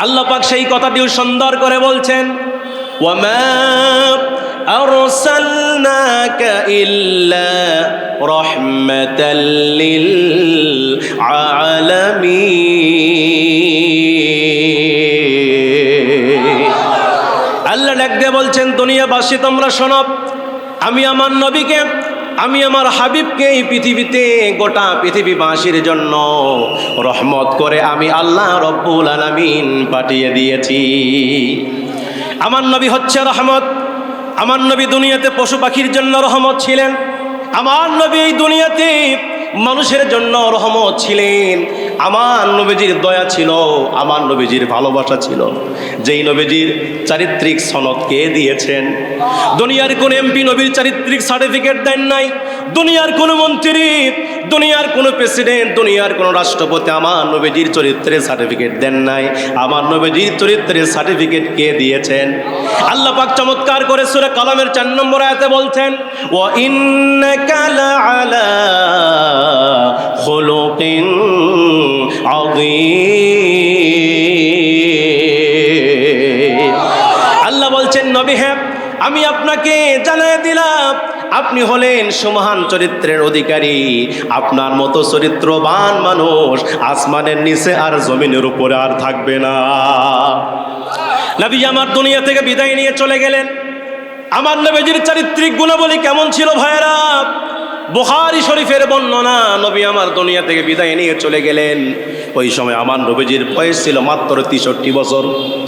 আল্লাহ পাক সেই কথাটিও সুন্দর করে বলছেন, ওয়ামা আরসালনাকা ইল্লা রাহমাতাল লিল আলামিন। আল্লাহ ডাক দিয়ে বলছেন, দুনিয়াবাসী তোমরা শোনো, আমি আমার নবীকে, আমি আমার হাবিবকে এই পৃথিবীতে গোটা পৃথিবীবাসীর জন্য রহমত করে আমি আল্লাহ রব্বুল আলামিন পাঠিয়ে দিয়েছি। আমার নবী হচ্ছে রহমত। আমার নবী দুনিয়াতে পশু পাখির জন্য রহমত ছিলেন। আমার নবী এই দুনিয়াতে মানুষের জন্য রহমত ছিলেন। আমার নবীজির দয়া ছিল, আমার নবীজির ভালোবাসা ছিল। যেই নবীজির চারিত্রিক সনদ কে দিয়েছেন? দুনিয়ার কোন এমপি নবীর চারিত্রিক সার্টিফিকেট দেন নাই। দুনিয়ার কোন মন্ত্রী, দুনিয়ার কোন প্রেসিডেন্ট, দুনিয়ার কোন রাষ্ট্রপতি আমার নবীজির চরিত্রের সার্টিফিকেট দেন নাই। আমার নবীজির চরিত্রের সার্টিফিকেট কে দিয়েছেন? আল্লাহ পাক চমৎকার করে সূরা কালামের 4 নম্বর আয়াতে বলছেন, ওয়া ইন্নাকা লাআলা খুলুকিন আযীম। আল্লাহ বলছেন, নবী হ্যাঁ, আমি আপনাকে জানিয়ে দিলাম আপনি হলেন সুমহান চরিত্রের অধিকারী। আপনার মতো চরিত্রবান মানুষ আসমানের নিচে আর জমিনের উপরে আর থাকবে না। নবী আমার দুনিয়া থেকে বিদায় নিয়ে চলে গেলেন। আমার নবীজির চারিত্রিক গুণাবলী কেমন ছিল ভাইয়েরা? বুখারী শরীফের বর্ণনা, নবী আমার দুনিয়া থেকে বিদায় নিয়ে চলে গেলেন। ওই সময় আমার নবীজির বয়স ছিল মাত্র 63 বছর।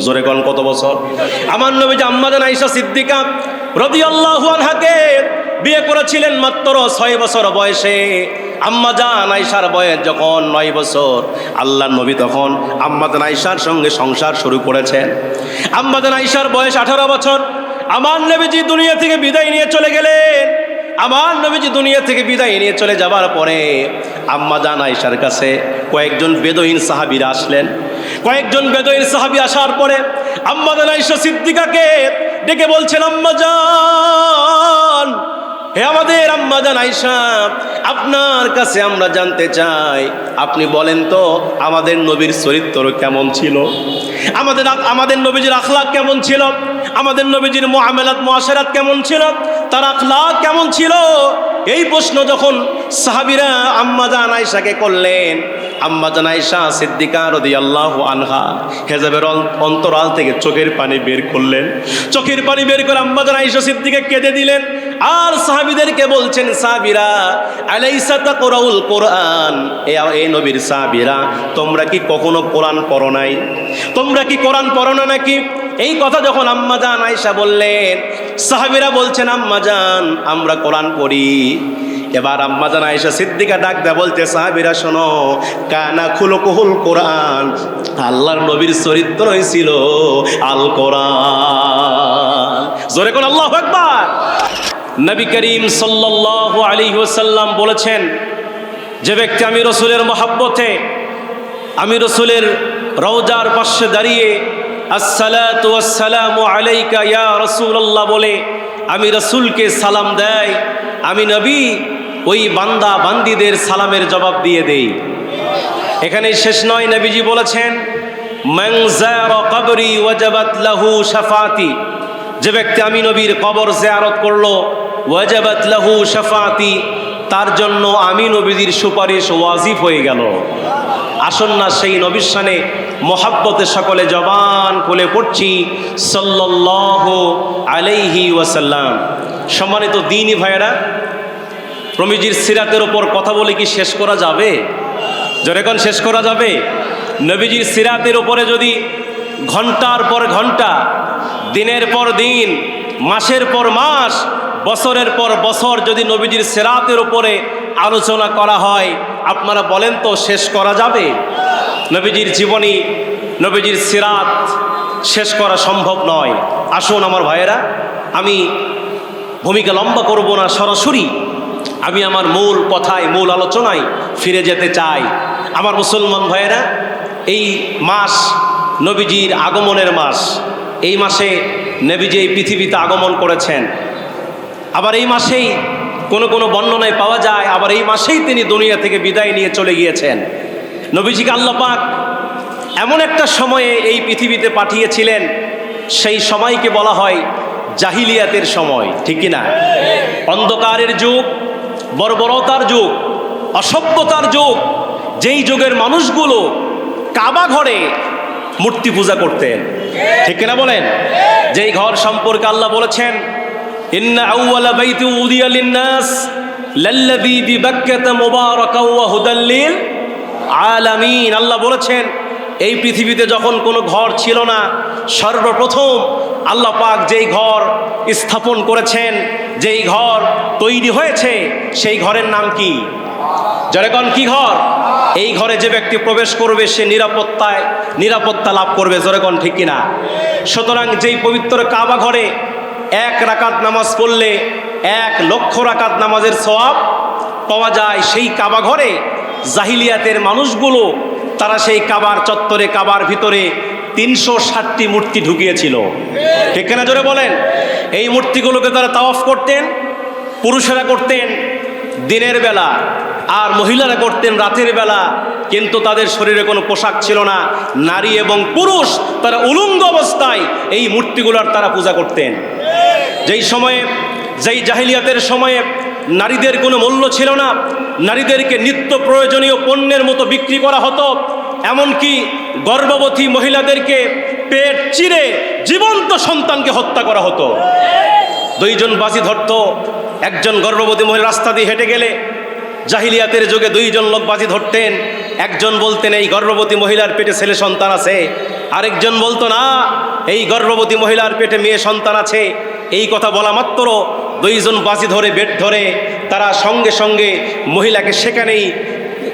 জোরে কোন কত বছর? আমার নবীজি আম্মা জান আয়েশা সিদ্দিকা রাদিয়াল্লাহু আনহাকে বিয়ে করেছিলেন মাত্র 6 বছর বয়সে। আম্মা জান আয়েশার বয়স যখন 9 বছর, আল্লাহর নবী তখন আম্মা জান আয়েশার সঙ্গে সংসার শুরু করেছেন। আম্মা জান আয়েশার বয়স 18 বছর। আমার নবীজি দুনিয়া থেকে বিদায় নিয়ে চলে গেলেন। আমার নবীজি দুনিয়া থেকে বিদায় নিয়ে চলে যাবার পরে আম্মা জান আয়েশার কাছে কয়েকজন বেদুইন সাহাবীরা আসলেন। কয়েকজন বেদুইন সাহাবী আসার পরে আম্মা জান আয়েশা সিদ্দিকাকে ডেকে বলছেন, আম্মা জান, হে আমাদের আম্মা জান আয়েশা, আপনার কাছে আমরা জানতে চাই, আপনি বলেন তো আমাদের নবীর চরিত্র কেমন ছিল, আমাদের নবীজির আখলাক কেমন ছিল, আমাদের নবীজির মুআমালাত মুআশারাত কেমন ছিল, তার আখলাক কেমন ছিল। এই প্রশ্ন যখন সাহাবীরা আম্মা জান আয়েশাকে করলেন, আম্মা জান আয়েশা সিদ্দিকা রাদিয়াল্লাহু আনহা হেজাবের অন্তরাল থেকে চোখের পানি বের করলেন। চোখের পানি বের করে আম্মা জান আয়েশা সিদ্দিকা কেঁদে দিলেন। আর সাহাবীদেরকে বলছেন, সাহাবীরা, আলাইসা তাকরাউল কোরআন, এই নবীর সাহাবীরা, তোমরা কি কখনো কোরআন পড়ো নাই? তোমরা কি কোরআন পড়ো না নাকি? এই কথা যখন আম্মা জান আয়েশা বললেন, সাহাবীরা বলছেন, আম্মা জান, আমরা কোরআন পড়ি। এবার আম্মা জান আয়েশা সিদ্দিকা ডাক দেয়া বলতে, সাহাবীরা শোনো, কানা খুলুকুল কোরআন, আল্লাহর নবীর চরিত্রই ছিল আল কোরআন। জোরে কোন আল্লাহু আকবার। নবী করিম সাল্লাল্লাহু আলাইহি ওয়াসাল্লাম বলেছেন, যে ব্যক্তি আমি রাসূলের মহব্বতে, আমি রাসূলের রওজার পাশে দাঁড়িয়ে আসসালাতু ওয়াসসালামু আলাইকা ইয়া রাসূলুল্লাহ বলে আমি রাসূলকে সালাম দেয়, আমি নবী ওই বান্দা বান্দীদের সালামের জবাব দিয়ে দেই। এখানে শেষ নয়, নবীজি বলেছেন, মান যারা কবরি ওয়াজাবাত লাহু শাফাতি, যে ব্যক্তি আমি নবীর কবর জিয়ারত করলো, ওয়াজাবাত লাহু শাফাতি, তার জন্য আমি নবীজির সুপারিশ ওয়াজিব হয়ে গেল। আসুন না সেই নবীর শানে মহাব্বতে সকলে জবান খুলে পড়ছি সাল্লাল্লাহু আলাইহি ওয়াসাল্লাম। সম্মানিত দ্বীনি ভাইয়েরা, নবীজির সিরাতের ওপর কথা বলে কি শেষ করা যাবে? যখন শেষ করা যাবে, নবীজির সিরাতের উপরে যদি ঘন্টার পর ঘন্টা, দিনের পর দিন, মাসের পর মাস, বছরের পর বছর যদি নবীজির সিরাতের উপরে আলোচনা করা হয়, আপনারা বলেন তো শেষ করা যাবে? নবীজির জীবনী, নবীজির সিরাত শেষ করা সম্ভব নয়। আসুন আমার ভাইয়েরা, আমি ভূমিকা লম্বা করব না, সরাসরি আমি আমার মূল কথায়, মূল আলোচনায় ফিরে যেতে চাই। আমার মুসলমান ভাইয়েরা, এই মাস নবীজির আগমনের মাস। এই মাসে নবীজি এই পৃথিবীতে আগমন করেছেন। আবার এই মাসেই কোনো কোনো বর্ণনায় পাওয়া যায়, আবার এই মাসেই তিনি দুনিয়া থেকে বিদায় নিয়ে চলে গিয়েছেন। নবীজিকে আল্লাহ পাক এমন একটা সময়ে এই পৃথিবীতে পাঠিয়েছিলেন, সেই সময়কে বলা হয় জাহিলিয়াতের সময়, ঠিক কি না? অন্ধকারের যুগ, বর্বরতার যুগ, অসভ্যতার যুগ। যেই যুগের মানুষগুলো কাবা ঘরে মূর্তি পূজা করতেন, ঠিক কিনা বলেন? যেই ঘর সম্পর্কে আল্লাহ বলেছেন, ইন্না আউওয়ালা বাইতি উদিয়া লিন-নাস লাল্লাযী বিবাক্কাতা মুবারাকাও ওয়া হুদাল লিল আলামিন। আল্লাহ বলেছেন, এই পৃথিবীতে যখন কোনো ঘর ছিল না, সর্বপ্রথম আল্লাহ পাক যেই ঘর স্থাপন করেছেন, যেই ঘর তৈরি হয়েছে, সেই ঘরের নাম কি? জনগণ, কি ঘর? এই ঘরে যে ব্যক্তি প্রবেশ করবে সে নিরাপত্তা লাভ করবে, জনগণ, ঠিক কিনা? সুতরাং যেই পবিত্র কাবা ঘরে 1 রাকাত নামাজ পড়লে 1 লক্ষ রাকাত নামাজের সওয়াব পাওয়া যায়, সেই কাবা ঘরে জাহিলিয়াতের মানুষগুলো তারা সেই কাবার চত্বরে, কাবার ভিতরে 360টি মূর্তি ঢুকিয়েছিল, ঠিক কিনা? জোরে বলেন। এই মূর্তিগুলোকে তারা তাওয়াফ করতেন, পুরুষেরা করতেন দিনের বেলা আর মহিলারা করতেন রাতের বেলা, কিন্তু তাদের শরীরে কোনো পোশাক ছিল না। নারী এবং পুরুষ তারা উলঙ্গ অবস্থায় এই মূর্তিগুলোর তারা পূজা করতেন। যেই জাহিলিয়াতের সময়ে নারীদের কোনো মূল্য ছিল না, নারীদেরকে নিত্য প্রয়োজনীয় পণ্যের মতো বিক্রি করা হতো। এমনকি গর্ভবতী মহিলাদেরকে পেট চিরে জীবন্ত সন্তানকে হত্যা করা হতো। 2 জন বাজি ধরত। একজন গর্ভবতী মহিলা রাস্তা দিয়ে হেঁটে গেলে জাহিলিয়াতের যুগে 2 জন লোক বাজি ধরতেন। একজন বলতেন এই গর্ভবতী মহিলার পেটে ছেলে সন্তান আছে, আরেকজন বলতো না এই গর্ভবতী মহিলার পেটে মেয়ে সন্তান আছে। এই কথা বলা মাত্র 2 জন বাজি ধরে বেট ধরে তারা সঙ্গে সঙ্গে মহিলাকে সেখানেই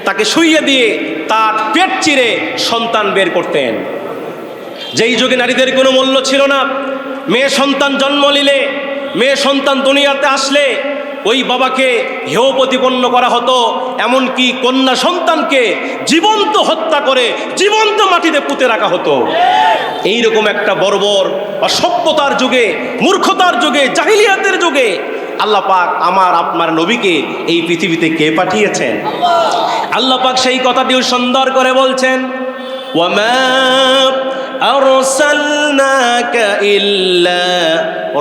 তাকে শুইয়ে দিয়ে তার পেট চিরে সন্তান বের করতেন। যেই যুগে নারীদের কোনো মূল্য ছিল না, মেয়ে সন্তান জন্ম নিলে, মেয়ে সন্তান দুনিয়াতে আসলে ওই বাবাকে হেয় প্রতিপন্ন করা হতো। এমনকি কন্যা সন্তানকে জীবন্ত হত্যা করে জীবন্ত মাটিতে পুঁতে রাখা হতো। এইরকম একটা বর্বর অসভ্যতার যুগে, মূর্খতার যুগে, জাহিলিয়াতের যুগে আল্লাহ পাক আমার আপনার নবীকে এই পৃথিবীতে কে পাঠিয়েছেন? আল্লাহ পাক সেই কথাটিও সুন্দর করে বলছেন, ওয়ামা আরসালনাকা ইল্লা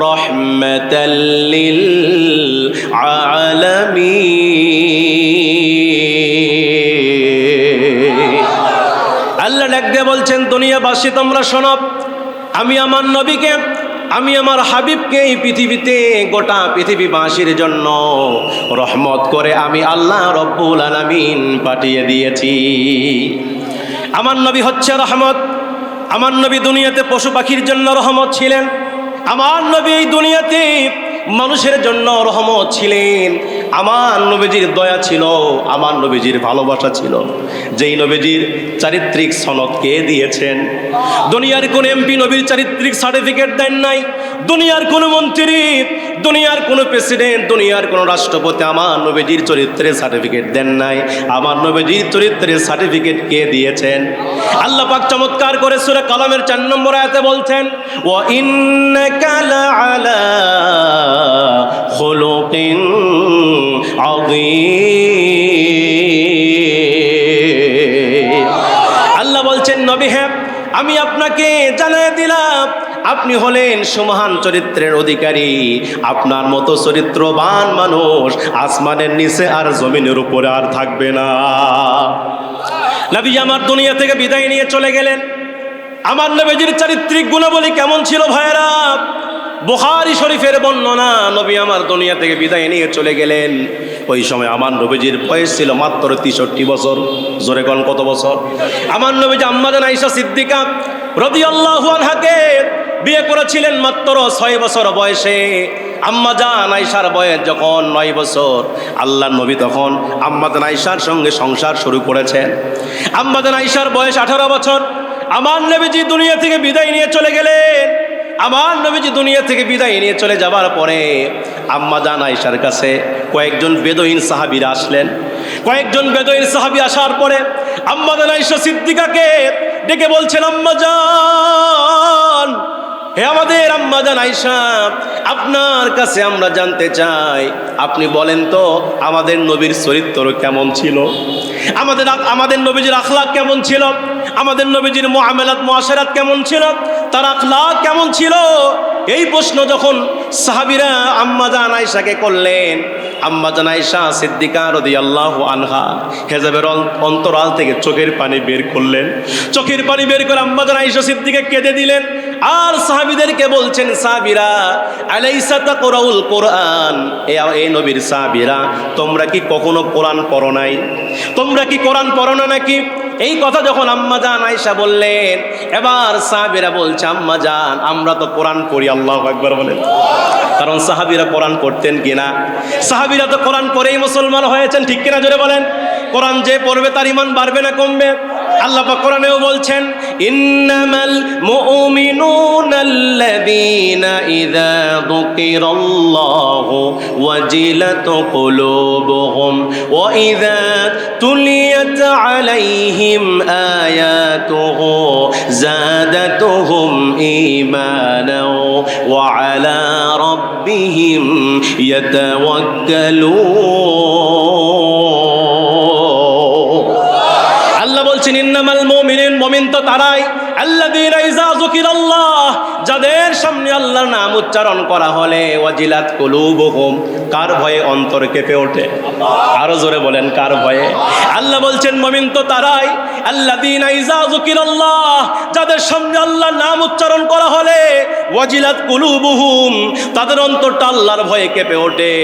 রাহমাতাল লিল আলামিন। আল্লাহ ডাক দিয়ে বলছেন, দুনিয়াবাসী তোমরা শোনো, আমি আমার নবীকে, আমি আমার হাবিবকে এই পৃথিবীতে গোটা পৃথিবীবাসীর জন্য রহমত করে আমি আল্লাহ রব্বুল আলামিন পাঠিয়ে দিয়েছি। আমার নবী হচ্ছে রহমত। আমার নবী দুনিয়াতে পশু পাখির জন্য রহমত ছিলেন। আমার নবী এই দুনিয়াতে মানুষের জন্য রহমত ছিলেন। আমার নবীজির দয়া ছিল, আমার নবীজির ভালোবাসা ছিল। যেই নবীজির চারিত্রিক সনদ কে দিয়েছেন? দুনিয়ার কোন এমপি নবীর চারিত্রিক সার্টিফিকেট দেন নাই। দুনিয়ার কোন মন্ত্রী, দুনিয়ার কোন প্রেসিডেন্ট, দুনিয়ার কোন রাষ্ট্রপতি আমার নবীজির চরিত্রের সার্টিফিকেট দেন নাই। আমার নবীজির চরিত্রের সার্টিফিকেট কে দিয়েছেন? আল্লাহ পাক চমৎকার করে সূরা কালামের 4 নম্বর আয়াতে বলছেন, ওয়া ইন্নাকা লাআলা খুলুকিন আযীম। আল্লাহ বলছেন, নবী হ্যাঁ, আমি আপনাকে জানিয়ে দিলাম আপনি হলেন সুমহান চরিত্রের অধিকারী। আপনার মতো চরিত্রবান মানুষ আসমানের নিচে আর জমিনের উপরে আর থাকবে না। নবী আমার দুনিয়া থেকে বিদায় নিয়ে চলে গেলেন। আমার নবীজির চারিত্রিক গুণাবলী কেমন ছিল ভাইরা? বুখারী শরীফের বর্ণনা, নবী আমার দুনিয়া থেকে বিদায় নিয়ে চলে গেলেন। ওই সময় আমার নবীজির বয়স ছিল মাত্র 63 বছর। জোরে কোন কত বছর? আমার নবীজি আম্মা জান আয়েশা সিদ্দিকা রাদিয়াল্লাহু আনহাকে বিয়ে করেছিলেন মাত্র 6 বছর বয়সে। আম্মা জান আয়েশার বয়স যখন 9 বছর, আল্লাহর নবী তখন আম্মা জান আয়েশার সঙ্গে সংসার শুরু করেছেন। আম্মা জান আয়েশার বয়স 18 বছর। আমার নবীজি দুনিয়া থেকে বিদায় নিয়ে চলে গেলেন। আমার নবীজি দুনিয়া থেকে বিদায় নিয়ে চলে যাবার পরে আম্মা জান আয়েশার কাছে কয়েকজন বেদুইন সাহাবীরা আসলেন। কয়েকজন বেদুইন সাহাবী আসার পরে আম্মা জান আয়েশা সিদ্দিকাকে ডেকে বলছেন, আম্মা জান, হে আমাদের আম্মা জান আয়েশা, আপনার কাছে আমরা জানতে চাই, আপনি বলেন তো আমাদের নবীর চরিত্র কেমন ছিল, আমাদের নবীজির আখলাক কেমন ছিল, আমাদের নবীজির মুআমালাত মুআশারাত কেমন ছিল, তার আখলাক কেমন ছিল, এই প্রশ্ন যখন সাহাবীরা আম্মাজান আয়েশাকে করলেন, আম্মাজান আয়েশা সিদ্দিকা রাদিয়াল্লাহু আনহা হেজাবের অন্তরাল থেকে চোখের পানি বের করলেন। চোখের পানি বের করে আম্মাজান আয়েশা সিদ্দিকা কেঁদে দিলেন। আর সাহাবীদেরকে বলছেন, সাহাবীরা আলাইসা তাকরাউল কোরআন, এ নবীর সাহাবীরা তোমরা কি কখনো কোরআন পড়ো নাই? তোমরা কি কোরআন পড়ো না নাকি? এই কথা যখন আম্মাজান আয়েশা বললেন, এবার সাহাবীরা বলছে, আম্মাজান আমরা তো কোরআন পড়ি। আল্লাহু আকবার বলেন। কারণ সাহাবীরা কোরআন পড়তেন কিনা? সাহাবীরা তো কোরআন পড়েই মুসলমান হয়েছেন, ঠিক কিনা জোরে বলেন। কোরআন যে পড়বে তার ঈমান বাড়বে না কমবে? আল্লাহ পাক কোরআনেও বলছেন, ইন্নামাল মুমিনুনাল্লাযীনা ইযা যুকিরাল্লাহু ওয়াজিলাত কুলুবুহুম ওয়া ইযা তুলিয়াত আলাইহিম আয়াতুহু যাদাতুহুম ঈমানাও ওয়া আলা রাব্বিহিম ইয়াতাওয়াক্কালুন। আল্লাহ বলছেন, ইন্নামাল মুমিনুন, মুমিন তো তারাই, আল্লাযীনা ইযা যুকিরাল্লাহ, যাদের সামনে আল্লাহর নাম উচ্চারণ করা হলে, ওয়াজিলাত কুলুবুহুম, কার ভয়ে অন্তর কেঁপে ওঠে? আরো জোরে বলেন, কার ভয়ে? আল্লাহ বলছেন মুমিন তো তারাই, আল্লাযীনা ইযা যুকিরাল্লাহ, যাদের সামনে আল্লাহর নাম উচ্চারণ করা হলে, ওয়াজিলাত কুলুবুহুম, তাদের অন্তরটা আল্লাহর ভয়ে কেঁপে ওঠে।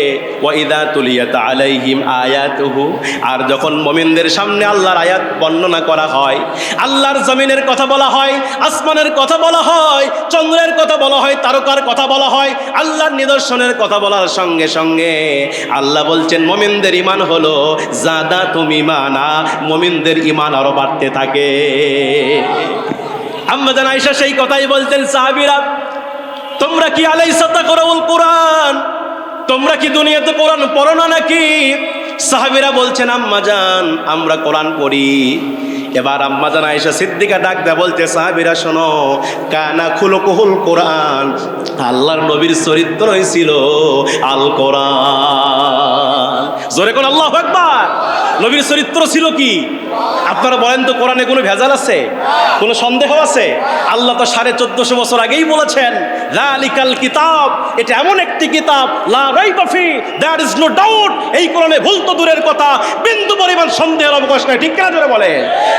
ওয়া ইযা তুলিয়াত আলাইহিম আয়াতুহু, আর যখন মুমিনদের সামনে আল্লাহর আয়াত বর্ণনা করা হয়, আল্লাহর জমিনের কথা বলা হয়, আসমানের কথা বলা হয়, চন্দ্রের কথা বলা হয়, তারকার কথা বলা হয়, আল্লাহর নিদর্শনের কথা বলার সঙ্গে সঙ্গে আল্লাহ বলছেন মুমিনদের ঈমান হলো যাদাতুম ঈমানা, মুমিনদের ঈমান আরো বাড়তে থাকে। আম্মাজান আয়েশা সেই কথাই বলতেন, সাহাবীরা তোমরা কি আলাইসা তাকরাউল কোরআন, তোমরা কি দুনিয়াতে কোরআন পড়ো না নাকি? সাহাবীরা বলছেন, আম্মাজান আমরা কোরআন পড়ি। এবার আম্মাজান আয়েশা সিদ্দিকা ডাক দেয়া বলতে, সাহাবীরা শোনো, কানা খুলুকুল কোরআন, আল্লাহর নবীর চরিত্রই ছিল আল কোরআন। জোরে কোন আল্লাহু আকবার। নবীর চরিত্র ছিল কি? আপনারা বলেন তো, কোরআনে কোনো ভেজাল আছে? কোনো সন্দেহ আছে? আল্লাহ তো 1450 বছর আগেই বলেছেন, যালিকাল কিতাব, এটা এমন একটি কিতাব, লা রাইবা ফি, দেয়ার ইজ নো ডাউট, এই কোরআনে ভুল তো দূরের কথা, বিন্দু পরিমাণ সন্দেহের অবকাশ নাই, ঠিক কিনা জোরে বলে?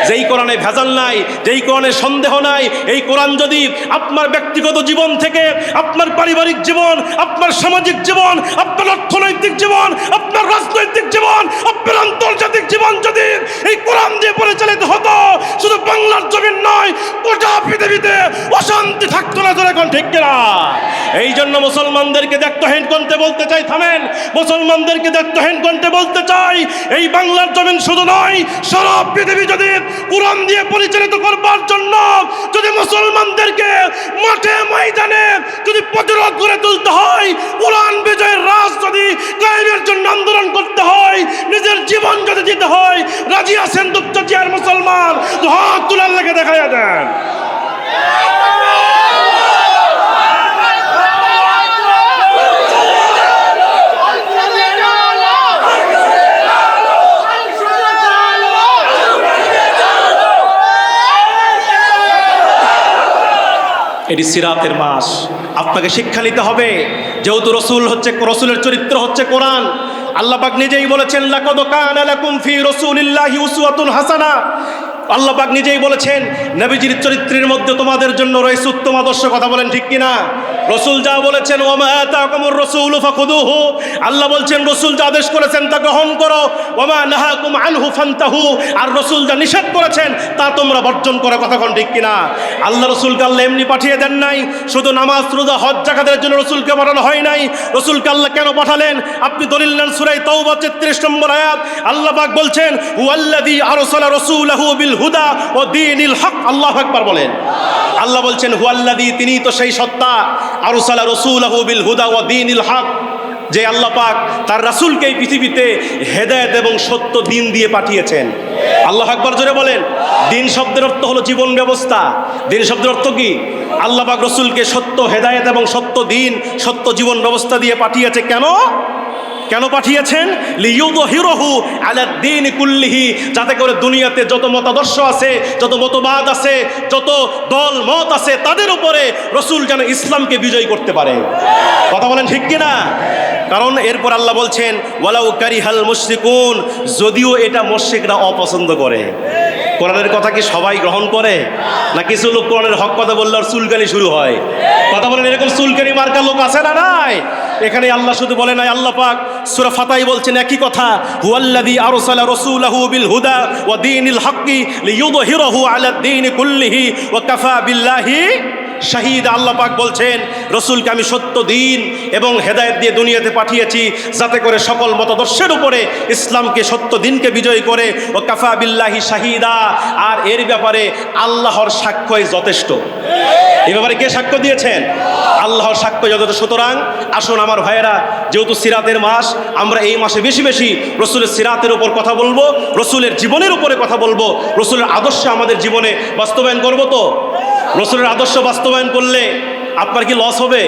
যেই কোরআনে ভেজাল নাই, যেই কোরআনে সন্দেহ নাই, এই কোরআন যদি আপনার ব্যক্তিগত জীবন থেকে, আপনার পারিবারিক জীবন, আপনার সামাজিক জীবন, আপনার অর্থনৈতিক জীবন, আপনার রাজনৈতিক জীবন, আপনার আন্তর্জাতিক জীবন যদি এই কোরআন দিয়ে পরিচালিত হতো, শুধু বাংলার জমিন নয়, গোটা পৃথিবীতে অশান্তি থাকতো না। জোরে কোন ঠিক কিনা? এই জন্য মুসলমানদেরকে দায়িত্বহীন করতে বলতে চাই, থামেন, মুসলমানদেরকে দায়িত্বহীন করতে বলতে চাই, এই বাংলার জমিন শুধু নয়, সারা পৃথিবী যদি কোরআন দিয়ে পরিচালিত করবার জন্য যদি মুসলমানদেরকে মাঠে ময়দানে যদি প্রতিরোধ করে তুলতে হয়, কোরআন বিজয়ের রাজ যদি কায়েমের জন্য আন্দোলন করতে হয়, নিজের জীবন যদি দিতে হয়, রাজি আছেন দুঃখিয়ার মুসলমান? হাত তুলে আল্লাহকে দেখাইয়া দেন। এটি সিরাতের মাস, আপনাকে শিক্ষা নিতে হবে। যেহেতু রসুল হচ্ছে, রসুলের চরিত্র হচ্ছে কোরআন। আল্লাহ পাক নিজেই বলেছেন, লাকাদ কানা লাকুম ফি রাসূলিল্লাহি উসওয়াতুন হাসানা। আল্লাহ পাক নিজেই বলেছেন, নবীজির চরিত্রের মধ্যে তোমাদের জন্য রয়েছে উত্তম আদর্শ। কথা বলেন ঠিক কিনা? রসুল যা বলেছেন, ওয়ামা আতাকুমুর রাসূলু ফাখুযুহু, আল্লাহ বলছেন রসুল যা আদেশ করেছেন তা গ্রহণ করো, ওয়ামা নাহাকুম আনহু ফান্তাহু, আর রসুল যা নিষেধ করেছেন তা তোমরা বর্জন করো। কথা কোন ঠিক কিনা? আল্লাহ রসুলকে আল্লাহ এমনি পাঠিয়ে দেন নাই, শুধু নামাজ রোজা হজ যাকাতের জন্য রসুলকে পাঠানো হয় নাই। রসুলকে আল্লাহ কেন পাঠালেন? আপনি দলিল নেন সূরা তাওবা 33 নম্বর আয়াত, আল্লাহ পাক বলছেন, হুয়াল্লাযী আরসালা রাসূলাহু বিল হুদা ওয়া দীনিল হক। আল্লাহু আকবার বলেন। আল্লাহ বলছেন হুয়াল্লাযী, তিনি তো সেই সত্তা, আরসালা রাসূলাহু বিল হুদা ওয়া দীনিল হক, যে আল্লাহ পাক তার রাসূলকে এই পৃথিবীতে হেদায়েত এবং সত্য দিন দিয়ে পাঠিয়েছেন। আল্লাহু আকবার জোরে বলেন। দিন শব্দের অর্থ হলো জীবন ব্যবস্থা। দিন শব্দের অর্থ কি? আল্লাহ পাক রাসূলকে সত্য হেদায়েত এবং সত্য দিন, সত্য জীবন ব্যবস্থা দিয়ে পাঠিয়েছে। কেন? কেন পাঠিয়েছেন? লিইয়ুযহিরাহু আলাদ দীন কুল্লিহি, যাতে করে দুনিয়াতে যত মতাদর্শ আছে, যত মতবাদ আছে, যত দল মত আছে, তাদের উপরে রাসূল যেন ইসলামকে বিজয় করতে পারে। কথা বলেন ঠিক কিনা? কারণ এরপর আল্লাহ বলছেন ওয়ালাউ কারিহাল মুশরিকুন, যদিও এটা মুশরিকরা অপছন্দ করে। কোরআনের কথা কি সবাই গ্রহণ করে? না কিছু লোক কোরআনের হক কথা বললে আর চুলকানি শুরু হয়? কথা বলেন, এরকম চুলকানি মার্কা লোক আছে না নাই? এখানে আল্লাহ শুধু বলে নাই, আল্লাহ পাক সূরা ফাতায় বলছেন একই কথা, হুয়াল্লাযী আরসালা রাসূলাহু বিল হুদা ওয়া দীনিল হাক্কি লিইয়ুযহিরাহু আলাদ দীনি কুল্লিহি ওয়া কাফা বিল্লাহি শাহিদ। আল্লাহ পাক বলছেন রসুলকে আমি সত্য দিন এবং হেদায়েত দিয়ে দুনিয়াতে পাঠিয়েছি, যাতে করে সকল মতাদর্শের উপরে ইসলামকে, সত্য দিনকে বিজয় করে। ও কাফা বিল্লাহি শাহিদা, আর এর ব্যাপারে আল্লাহর সাক্ষ্যই যথেষ্ট। এই ব্যাপারে কে সাক্ষ্য দিয়েছেন? আল্লাহর সাক্ষ্য যথেষ্ট। সুতরাং আসুন আমার ভাইয়েরা, যেহেতু সিরাতের মাস, আমরা এই মাসে বেশি বেশি রসুলের সিরাতের উপর কথা বলবো, রসুলের জীবনের উপরে কথা বলবো, রসুলের আদর্শ আমাদের জীবনে বাস্তবায়ন করবো। তো রসুলের আদর্শ বাস্তবায়ন করলে আপনার কি লস হবে?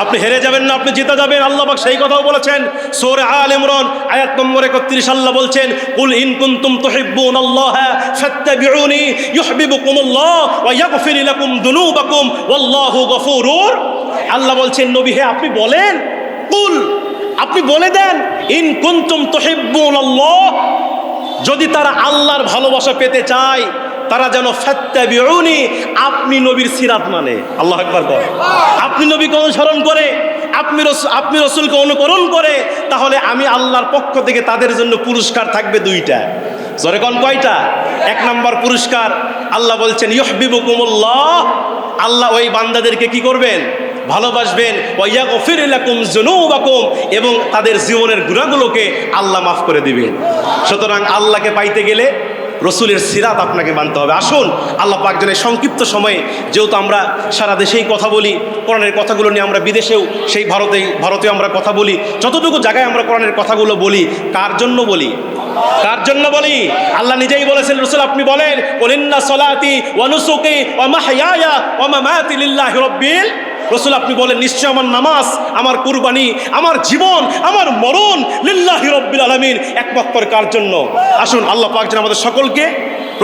আপনি হেরে যাবেন না, আপনি জিতে যাবেন। আল্লাহ পাক সেই কথাও বলেছেন সূরা আল ইমরান আয়াত নম্বর 31। আল্লাহ বলছেন কুল ইন কুনতুম তুহিব্বুনাল্লাহ ফাত্তাবিউনি ইউহিব্বুকুমুল্লাহ ওয়া ইয়াগফির লাকুম যুনুবাকুম ওয়াল্লাহু গফুরুর। আল্লাহ বলছেন নবী হে আপনি বলেন, কুল আপনি বলে দেন, ইন কুনতুম তুহিব্বুনাল্লাহ, যদি তারা আল্লাহর ভালোবাসা পেতে চায় তারা যেন ফাত্তাবিউনি, আপনি নবীর সিরাত মানে, আল্লাহু আকবার বল, আপনি নবীকে অনুসরণ করে, আপনি রসুলকে অনুকরণ করে, তাহলে আমি আল্লাহর পক্ষ থেকে তাদের জন্য পুরস্কার থাকবে দুইটা। জোরে কোন কয়টা? এক নম্বর পুরস্কার আল্লাহ বলছেন ইউহিব্বুকুমুল্লাহ, আল্লাহ ওই বান্দাদেরকে কি করবেন? ভালোবাসবেন। ওয়া ইয়াগফির লাকুম যুনুবাকুম, এবং তাদের জীবনের গুনাহগুলোকে আল্লাহ মাফ করে দিবেন। সুতরাং আল্লাহকে পাইতে গেলে রসুলের সিরাত আপনাকে মানতে হবে। আসুন আল্লাহ পাক যেন সংক্ষিপ্ত সময়ে, যেহেতু আমরা সারা দেশেই কথা বলি, কোরআনের কথাগুলো নিয়ে আমরা বিদেশেও, সেই ভারতেও আমরা কথা বলি, যতটুকু জায়গায় আমরা কোরআনের কথাগুলো বলি, কার জন্য বলি? কার জন্য বলি? আল্লাহ নিজেই বলেছেন রসুল আপনি বলেন কুল ইন্না সলাতি ওয়া নুসুকি ওয়া মাহইয়ায়া ওয়া মামাতি লিল্লাহি রাব্বিল। রসুল আপনি বলেন নিশ্চয় আমার নামাজ, আমার কুরবানি, আমার জীবন, আমার মরণ লিল্লাহি রাব্বিল আলামিন, একমাত্র কার জন্য? আসুন আল্লাহ পাক যেন আমাদের সকলকে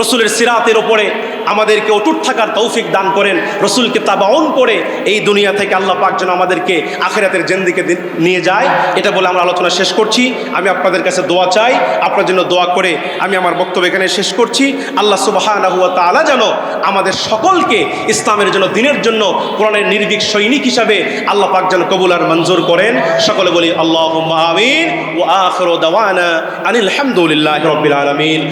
রসুলের সিরাতের ওপরে আমাদেরকে অটুট থাকার তৌফিক দান করেন, রসুলকে তাবাউন করে এই দুনিয়া থেকে আল্লাহ পাক যেন আমাদেরকে আখিরাতের জিন্দেগিতে নিয়ে যায়। এটা বলে আমরা আলোচনা শেষ করছি। আমি আপনাদের কাছে দোয়া চাই, আপনার জন্য দোয়া করে আমি আমার বক্তব্য এখানে শেষ করছি। আল্লাহ সুবহানাহু ওয়া তাআলা যেন আমাদের সকলকে ইসলামের জন্য, দিনের জন্য কোরআনের নির্ভীক সৈনিক হিসাবে আল্লাহ পাক যেন কবুল আর মঞ্জুর করেন। সকলে বলি আল্লাহুম্মা আমিন। ওয়া আখিরু দাওয়ানা আনিল হামদুলিল্লাহি রাব্বিল আলামিন।